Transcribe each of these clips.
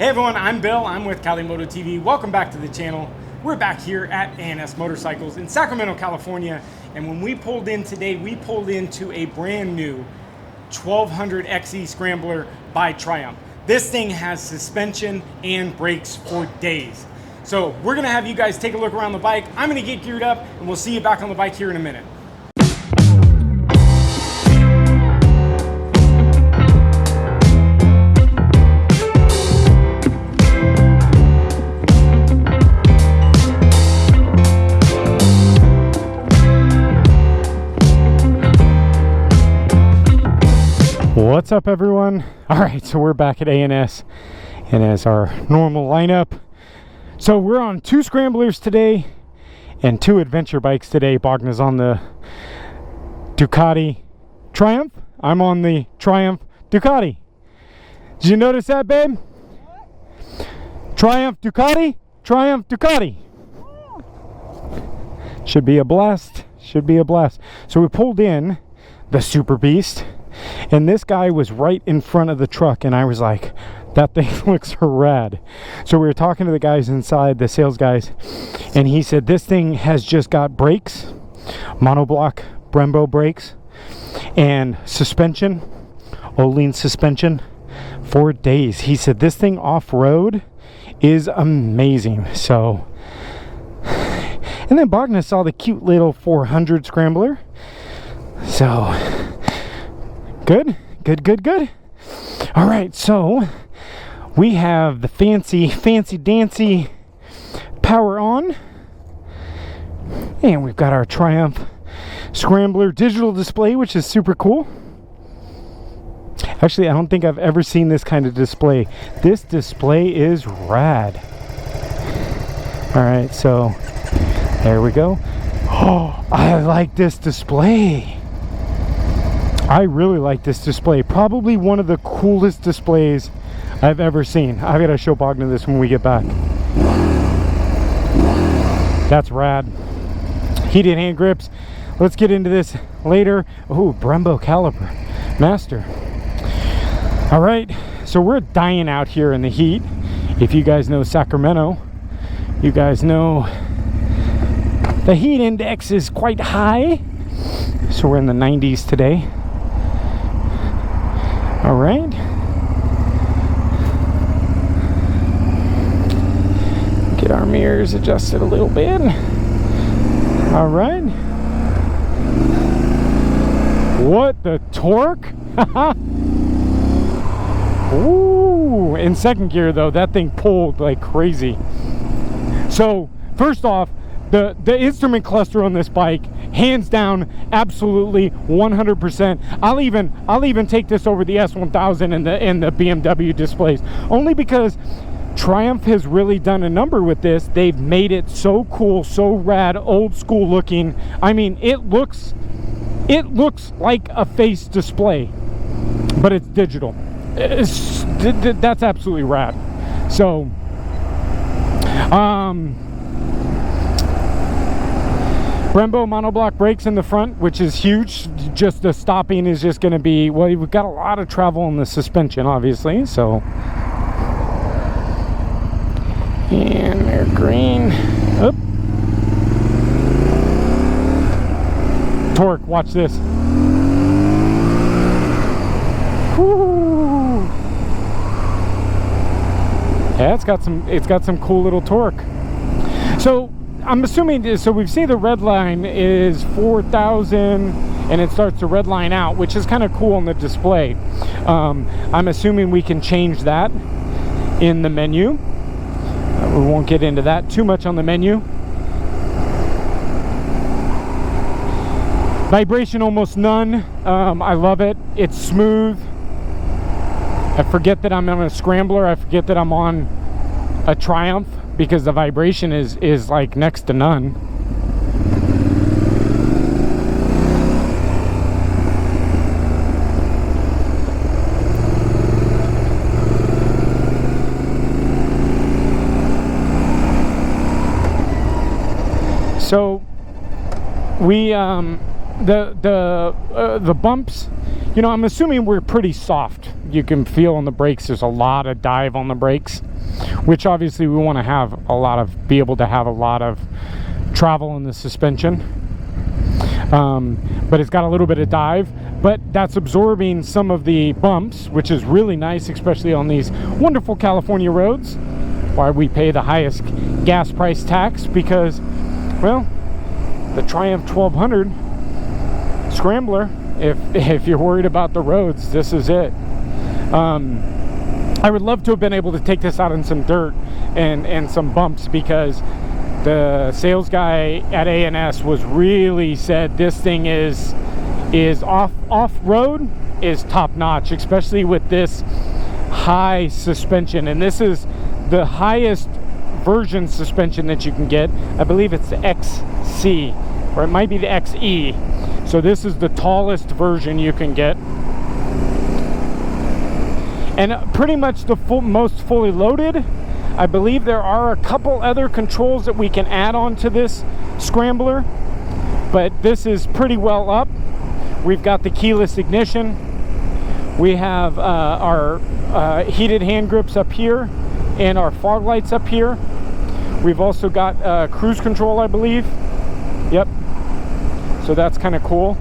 Hey everyone, I'm Bill. I'm with Calimoto TV. Welcome back to the channel. We're back here at A&S Motorcycles in Sacramento, California. And when we pulled in today, we pulled into a brand new 1200 XE Scrambler by Triumph. This thing has suspension and brakes for days. So we're gonna have you guys take a look around the bike. I'm gonna get geared up and we'll see you back on the bike here in a minute. What's up everyone? All right, so we're back at A&S and as our normal lineup. So we're on 2 Scramblers today and 2 adventure bikes today. Bogna's on the Ducati Triumph. I'm on the Triumph Ducati. Did you notice that, babe? Triumph Ducati, Triumph Ducati. Should be a blast, should be a blast. So we pulled in the Super Beast. And this guy was right in front of the truck and I was like, that thing looks rad. So we were talking to the guys inside, the sales guys, and he said this thing has just got brakes, monoblock Brembo brakes, and suspension, Öhlins suspension, 4 days. He said this thing off-road is amazing. So, and then Bogna saw the cute little 400 Scrambler. So good. All right, so we have the fancy dancy power on, and we've got our Triumph Scrambler digital display, which is super cool. Actually, I don't think I've ever seen this kind of display. This display is rad. All right, so there we go. Oh, I like this display. I really like this display. Probably one of the coolest displays I've ever seen. I've got to show Bogna this when we get back. That's rad. Heated hand grips. Let's get into this later. Oh, Brembo caliper. Master. All right. So we're dying out here in the heat. If you guys know Sacramento, you guys know the heat index is quite high. So we're in the 90s today. All right. Get our mirrors adjusted a little bit. All right. What the torque? Ooh, in second gear though, that thing pulled like crazy. So first off, the instrument cluster on this bike, hands down, absolutely 100%. I'll even take this over the S1000 and the BMW displays, only because Triumph has really done a number with this. They've made it so cool, so rad, old school looking. I mean, it looks like a face display, but it's digital. That's absolutely rad. So Brembo monoblock brakes in the front, which is huge. Just the stopping is just going to be, well, we've got a lot of travel in the suspension, obviously. So, and they're green. Oop. Torque, watch this. Woo. Yeah, it's got some cool little torque. So I'm assuming, so we've seen the red line is 4,000 and it starts to red line out, which is kind of cool on the display. I'm assuming we can change that in the menu. We won't get into that too much on the menu. Vibration almost none. I love it. It's smooth. I forget that I'm on a Scrambler. I forget that I'm on a Triumph, because the vibration is like next to none. So we the bumps, you know, I'm assuming we're pretty soft. You can feel on the brakes, there's a lot of dive on the brakes. which obviously we want to have a lot of, be able to have a lot of travel in the suspension. But it's got a little bit of dive, but that's absorbing some of the bumps, which is really nice, especially on these wonderful California roads. Why we pay the highest gas price tax, because, well, the Triumph 1200 Scrambler, if you're worried about the roads, this is it. I would love to have been able to take this out in some dirt and some bumps, because the sales guy at A&S was really said this thing is off-road is top-notch, especially with this high suspension. And this is the highest version suspension that you can get. I believe it's the XC, or it might be the XE. So this is the tallest version you can get. And pretty much the most fully loaded. I believe there are a couple other controls that we can add on to this Scrambler, but this is pretty well up. We've got the keyless ignition. We have our heated hand grips up here and our fog lights up here. We've also got cruise control, I believe. Yep. So that's kind of cool.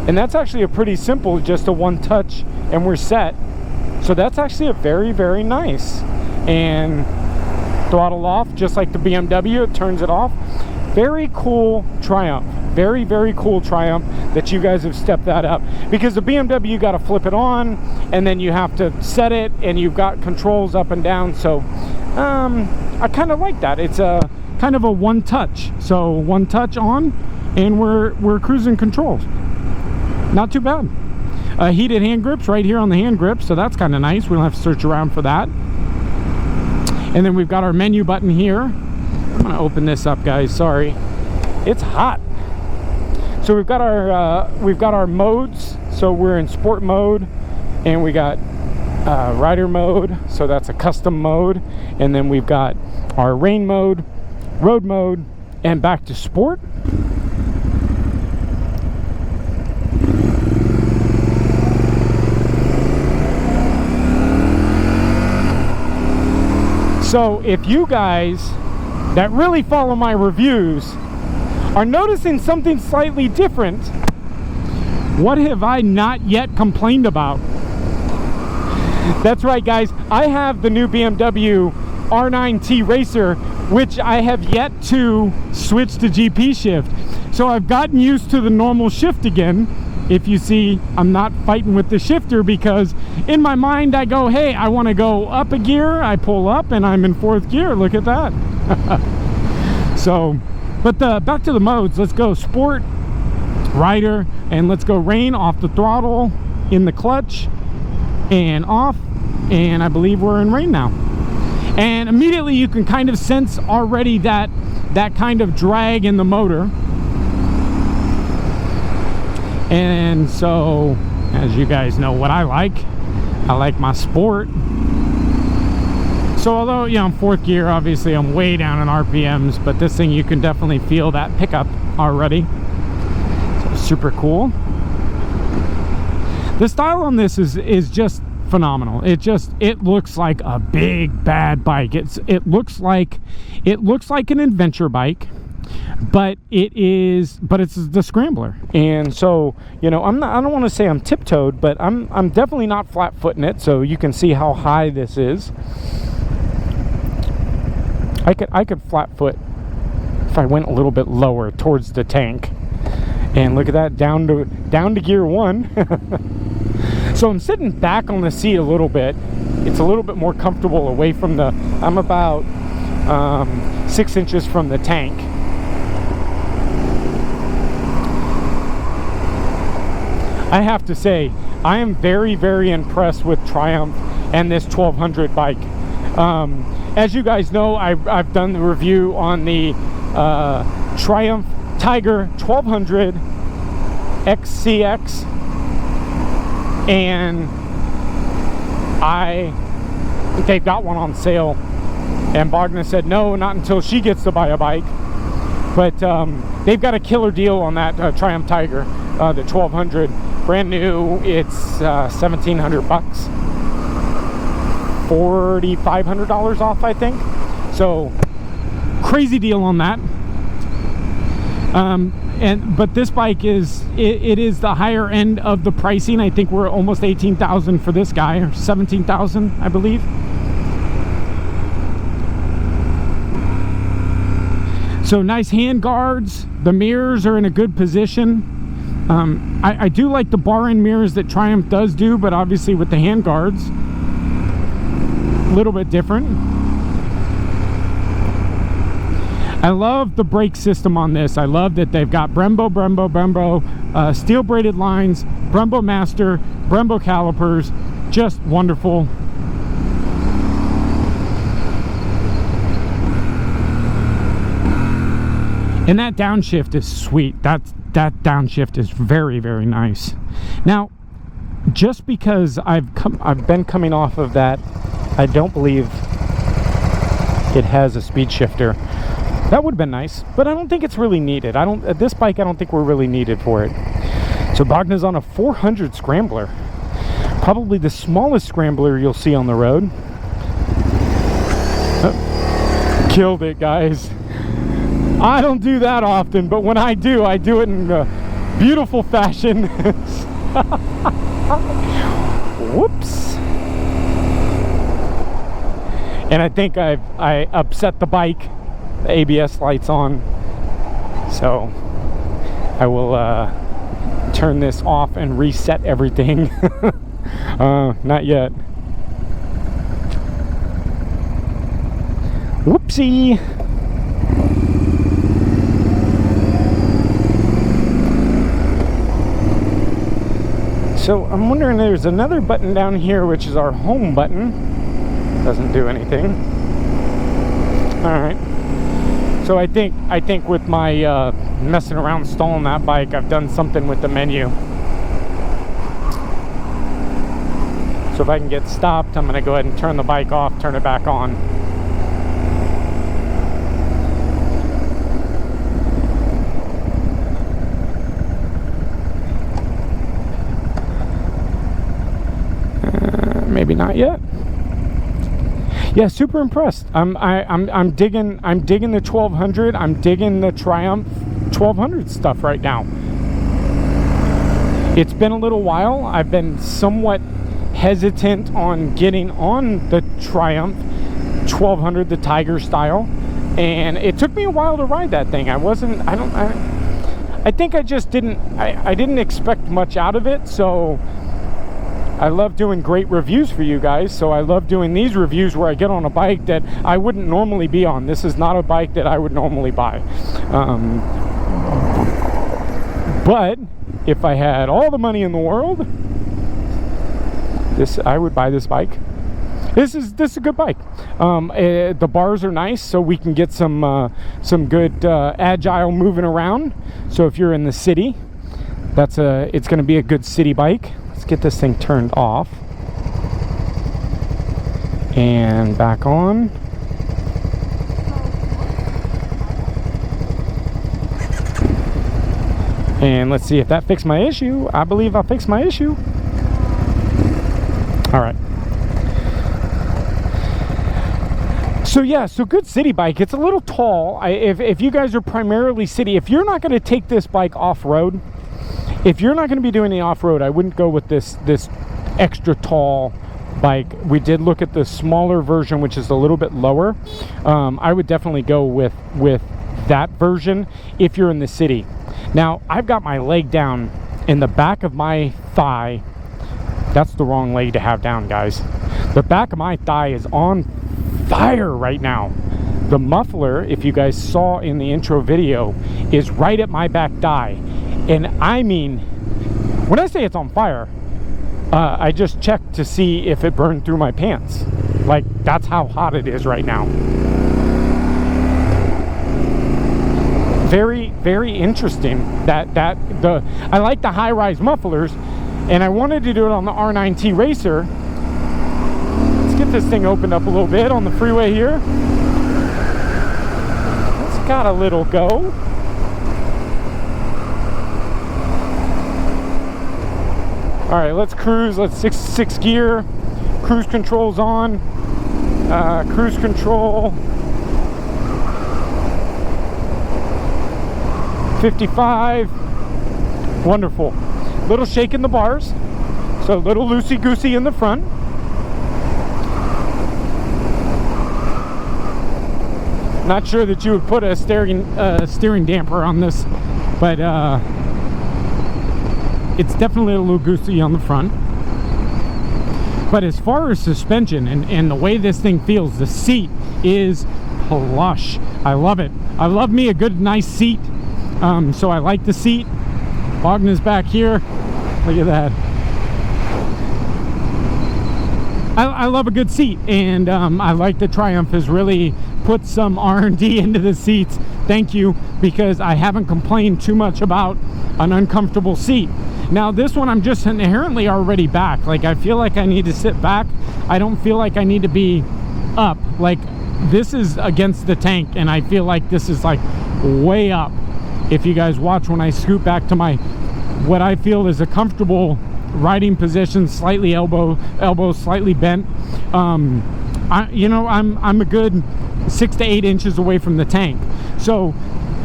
And that's actually a pretty simple, just a one touch and we're set. So that's actually a very, very nice. And throttle off, just like the BMW, it turns it off. Very cool Triumph. Very, very cool Triumph that you guys have stepped that up. Because the BMW, you got to flip it on, and then you have to set it, and you've got controls up and down. So I kind of like that. It's a kind of a one touch. So one touch on, and we're cruising controls. Not too bad. Heated hand grips right here on the hand grip, so that's kind of nice. We don't have to search around for that. And then we've got our menu button here. I'm gonna open this up, guys. Sorry, it's hot. So we've got our modes. So we're in sport mode, and we got rider mode. So that's a custom mode. And then we've got our rain mode, road mode, and back to sport. So if you guys that really follow my reviews are noticing something slightly different, what have I not yet complained about? That's right, guys. I have the new BMW R9T Racer, which I have yet to switch to GP shift. So I've gotten used to the normal shift again. If you see, I'm not fighting with the shifter, because in my mind I go, hey, I want to go up a gear. I pull up and I'm in 4th gear. Look at that. So, but back to the modes. Let's go sport, rider, and let's go rain off the throttle, in the clutch, and off. And I believe we're in rain now. And immediately you can kind of sense already that kind of drag in the motor. And so, as you guys know what I like my sport. So although, you know, I'm 4th gear, obviously I'm way down in RPMs, but this thing, you can definitely feel that pickup already. So super cool. The style on this is just phenomenal. It looks like a big bad bike. It looks like an adventure bike. But it's the Scrambler. And so, you know, I don't want to say I'm tiptoed, but I'm definitely not flat-footing it. So you can see how high this is. I could flat foot if I went a little bit lower towards the tank. And look at that, down to gear 1. So I'm sitting back on the seat a little bit. It's a little bit more comfortable away from the, I'm about 6 inches from the tank. I have to say, I am very, very impressed with Triumph and this 1200 bike. As you guys know, I've done the review on the Triumph Tiger 1200 XCX, and they've got one on sale, and Bogna said no, not until she gets to buy a bike. But they've got a killer deal on that Triumph Tiger, the 1200. Brand new, it's $1,700 bucks. $4,500 off, I think. So crazy deal on that. But this bike is it is the higher end of the pricing. I think we're almost 18,000 for this guy, or 17,000, I believe. So nice hand guards. The mirrors are in a good position. I do like the bar end mirrors that Triumph does do, but obviously with the hand guards, a little bit different. I love the brake system on this. I love that they've got Brembo, steel braided lines, Brembo Master, Brembo calipers. Just wonderful. And that downshift is sweet. That downshift is very, very nice. Now, just because I've been coming off of that, I don't believe it has a speed shifter. That would have been nice, but I don't think it's really needed. This bike, I don't think we're really needed for it. So Bogna's on a 400 Scrambler. Probably the smallest Scrambler you'll see on the road. Oh, killed it, guys. I don't do that often, but when I do it in a beautiful fashion. Whoops. And I think I upset the bike. The ABS lights on, so I will turn this off and reset everything. Not yet. Whoopsie. So I'm wondering, there's another button down here, which is our home button. Doesn't do anything. All right. So I think with my messing around stalling that bike, I've done something with the menu. So if I can get stopped, I'm going to go ahead and turn the bike off, turn it back on. Maybe not yet. Yeah, super impressed. I'm digging the 1200. I'm digging the Triumph 1200 stuff right now. It's been a little while. I've been somewhat hesitant on getting on the Triumph 1200, the Tiger style, and it took me a while to ride that thing. I think I just didn't expect much out of it. So I love doing great reviews for you guys, so I love doing these reviews where I get on a bike that I wouldn't normally be on. This is not a bike that I would normally buy. But if I had all the money in the world, I would buy this bike. This is a good bike. The bars are nice, so we can get some good agile moving around. So if you're in the city, it's going to be a good city bike. Let's get this thing turned off and back on. And let's see if that fixed my issue. I believe I fixed my issue. All right. So yeah, so good city bike. It's a little tall. If you guys are primarily city, if you're not going to take this bike off-road, if you're not going to be doing the off-road, I wouldn't go with this extra tall bike. We did look at the smaller version, which is a little bit lower. I would definitely go with that version if you're in the city. Now, I've got my leg down in the back of my thigh. That's the wrong leg to have down, guys. The back of my thigh is on fire right now. The muffler, if you guys saw in the intro video, is right at my back thigh. And I mean, when I say it's on fire, I just checked to see if it burned through my pants. Like, that's how hot it is right now. Very, very interesting. I like the high-rise mufflers, and I wanted to do it on the R9T Racer. Let's get this thing opened up a little bit on the freeway here. It's got a little go. All right, let's cruise. Let's six gear. Cruise control's on. Cruise control, 55. Wonderful. Little shake in the bars, so a little loosey-goosey in the front. Not sure that you would put a steering damper on this, but it's definitely a little goosey on the front. But as far as suspension and the way this thing feels, the seat is plush. I love it. I love me a good, nice seat. So I like the seat. Wagner's back here. Look at that. I love a good seat, and I like the Triumph has really put some R&D into the seats. Thank you, because I haven't complained too much about an uncomfortable seat. Now this one, I'm just inherently already back. Like, I feel like I need to sit back. I don't feel like I need to be up. Like, this is against the tank, and I feel like this is like way up. If you guys watch when I scoot back to my, what I feel is a comfortable riding position, slightly elbow slightly bent. I'm a good 6 to 8 inches away from the tank. So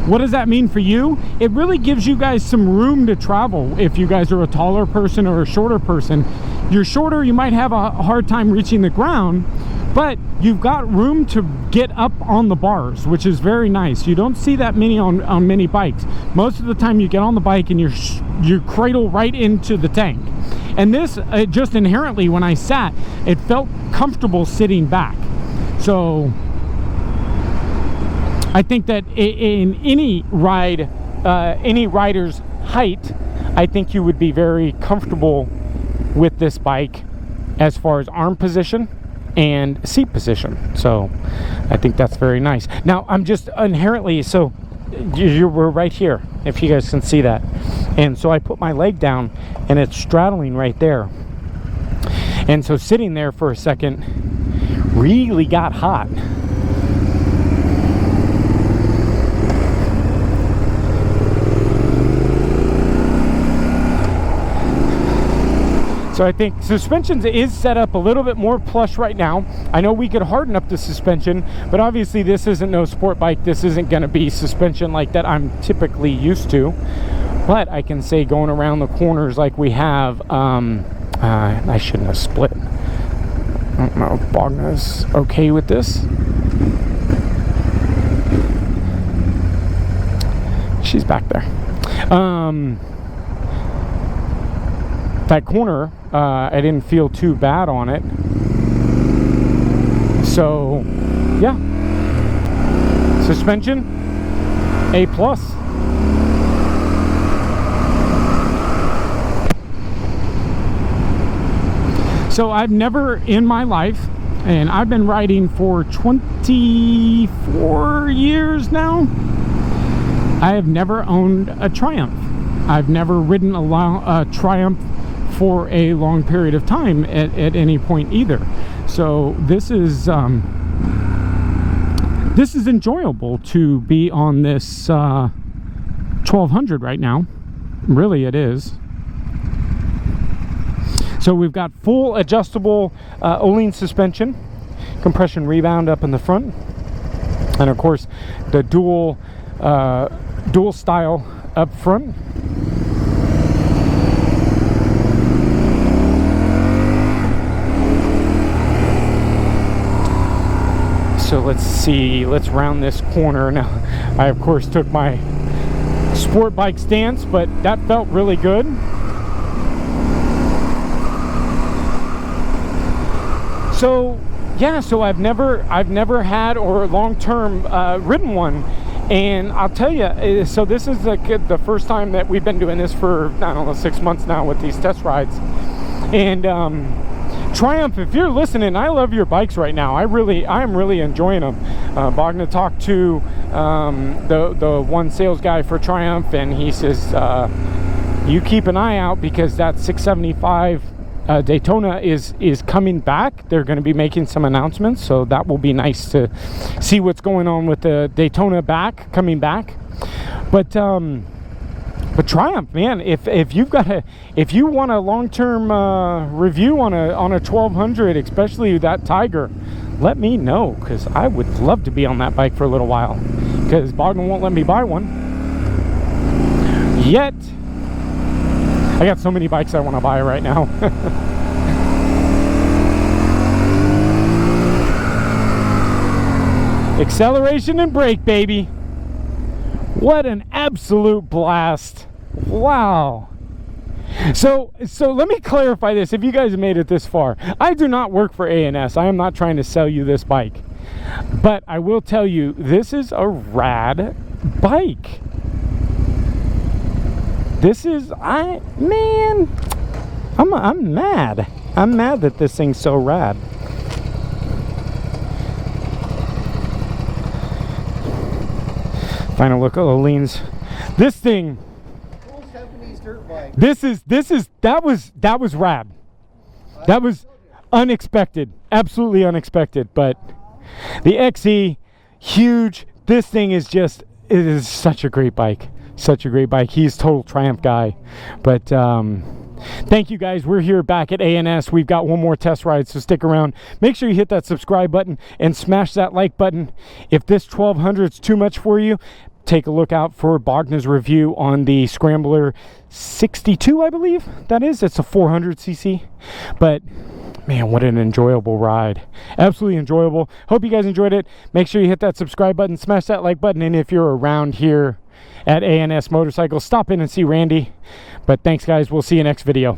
what does that mean for you? It really gives you guys some room to travel. If you guys are a taller person or a shorter person, you're shorter, you might have a hard time reaching the ground, but you've got room to get up on the bars, which is very nice. You don't see that many on many bikes. Most of the time you get on the bike and you cradle right into the tank. And this, just inherently, when I sat, it felt comfortable sitting back. So I think that in any ride, any rider's height, I think you would be very comfortable with this bike as far as arm position and seat position. So I think that's very nice. Now I'm just inherently, so we're right here, if you guys can see that, and so I put my leg down and it's straddling right there, and so sitting there for a second really got hot. So I think suspension is set up a little bit more plush right now. I know we could harden up the suspension, but obviously this isn't no sport bike. This isn't going to be suspension like that I'm typically used to. But I can say going around the corners like we have, I shouldn't have split. I don't know if Bogna's okay with this. She's back there. That corner, I didn't feel too bad on it. So yeah, suspension A+. So I've never in my life, and I've been riding for 24 years now, I have never owned a Triumph. I've never ridden a Triumph for a long period of time at any point either. So this is enjoyable to be on this 1200 right now. Really it is. So we've got full adjustable Öhlins suspension, compression rebound up in the front, and of course the dual style up front. So let's see, let's round this corner. Now, I of course took my sport bike stance, but that felt really good. So yeah, so I've never had or long-term ridden one, and I'll tell you, so this is the first time that we've been doing this for, I don't know, 6 months now with these test rides. And Triumph, if you're listening, I love your bikes right now. I am really enjoying them. Bogna talked to the one sales guy for Triumph, and he says, you keep an eye out, because that 675 Daytona is coming back. They're going to be making some announcements, so that will be nice to see what's going on with the Daytona coming back. But Triumph, man, if you want a long-term review on a 1200, especially that Tiger, let me know, because I would love to be on that bike for a little while, because Bogdan won't let me buy one yet. I got so many bikes I want to buy right now. Acceleration and brake, baby. What an absolute blast. Wow. So let me clarify this, if you guys have made it this far. I do not work for A&S. I am not trying to sell you this bike. But I will tell you, this is a rad bike. This is, man, I'm mad. I'm mad that this thing's so rad. Final look at Lean's. This thing. Cool Japanese dirt bike. That was rad. That was unexpected. Absolutely unexpected. But the XE, huge. This thing is just, it is such a great bike. Such a great bike. He's a total Triumph guy. But thank you guys. We're here back at A&S. We've got one more test ride, so stick around. Make sure you hit that subscribe button and smash that like button. If this 1200 is too much for you, take a look out for Bogdan's review on the Scrambler 62, I believe that is. It's a 400cc. But man, what an enjoyable ride. Absolutely enjoyable. Hope you guys enjoyed it. Make sure you hit that subscribe button, smash that like button, and if you're around here at A&S Motorcycles, stop in and see Randy. But thanks guys, we'll see you next video.